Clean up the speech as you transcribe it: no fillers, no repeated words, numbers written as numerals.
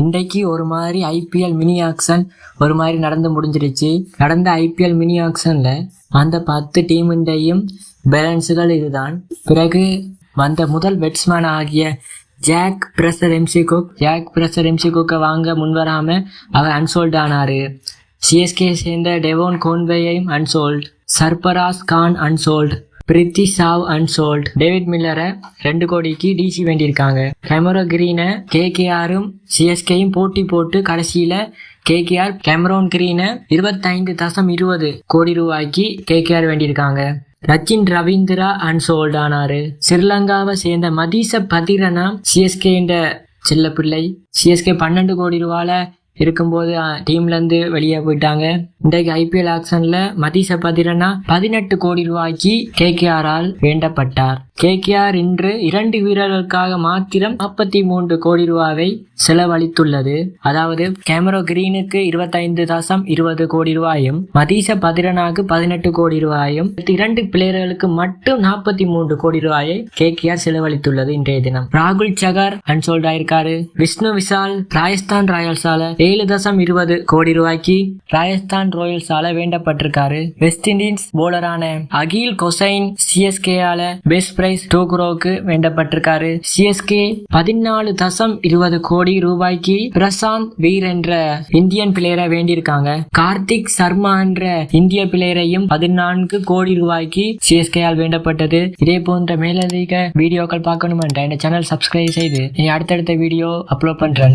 இன்றைக்கு ஒரு மாதிரி ஐபிஎல் மினி ஆக்ஷன் ஒரு மாதிரி நடந்து முடிஞ்சிருச்சு. நடந்த ஐபிஎல் மினி ஆக்ஷன்ல அந்த 10 டீமின்டையும் பேலன்ஸுகள் இதுதான். பிறகு வந்த முதல் பேட்ஸ்மேன் ஆகிய ஜாக் பிரசர் எம்சி குக்கை வாங்க முன்வராம அவர் அன்சோல்ட் ஆனாரு. சிஎஸ்கே சேர்ந்த டெவோன் கோன்வேயையும் unsold, Sarfaraz Khan unsold, Prithvi Shaw unsold, David மில்லரை 2 கோடிக்கு டிசி வேண்டியிருக்காங்க. கேமரோ கிரீனை கேகேஆரும் சிஎஸ்கேயும் போட்டி போட்டு கடைசியில கேகேஆர் கேமரோன் கிரீனை 25.20 கோடி ரூபாய்க்கு கேகேஆர் வேண்டியிருக்காங்க. ரச்சின் ரவீந்திரா அன்சோல்ட் ஆனாரு. ஸ்ரீலங்காவை சேர்ந்த மதீச பதிரனா சிஎஸ்கே செல்ல பிள்ளை, சிஎஸ்கே 12 கோடி ரூபால இருக்கும்போது டீம்ல இருந்து வெளியே போயிட்டாங்க. இன்றைக்கு ஐபிஎல் ஆக்ஷன்ல மதீச பதிரனா 18 கோடி ரூபாய்க்கு கேகேஆரால் வேண்டப்பட்டார். கேகேஆர் இன்று 2 வீரர்களுக்காக மாத்திரம் 43 கோடி ரூபாவை செலவழித்துள்ளது. அதாவது கேமரோ கிரீனுக்கு 25.20 கோடி ரூபாயும் மதீச பதிரனாக்கு 18 கோடி ரூபாயும் 2 பிளேயர்களுக்கு மட்டும் 43 கோடி ரூபாயை கேகேஆர் செலவழித்துள்ளது. இன்றைய தினம் ராகுல் சகர் அன்சோல்ட் ஆயிருக்காரு. விஷ்ணு விஷால் ராஜஸ்தான் ராயல்ஸால 7.20 கோடி ரூபாய்க்கு ராஜஸ்தான் ராயல்ஸால வேண்டப்பட்டிருக்காரு. வெஸ்ட் இண்டீஸ் போலரான அகில் கொசைன் சிஎஸ்கே ஆல பெஸ்ட் பிரைஸ் 2 crore வேண்டப்பட்டிருக்காரு. சிஎஸ்கே 14.20 கோடி ரூபாய்க்கு பிரசாந்த் வீர் என்ற இந்தியன் பிளேயரை வேண்டியிருக்காங்க. கார்த்திக் சர்மா என்ற இந்திய பிளேயரையும் 14 கோடி ரூபாய்க்கு சிஎஸ்கே ஆல் வேண்டப்பட்டது. இதே போன்ற மேலதிக வீடியோக்கள் பார்க்கணுமென்ற இந்த சேனல் சப்ஸ்கிரைப் செய்து அடுத்தடுத்த வீடியோ அப்லோட் பண்றேன்.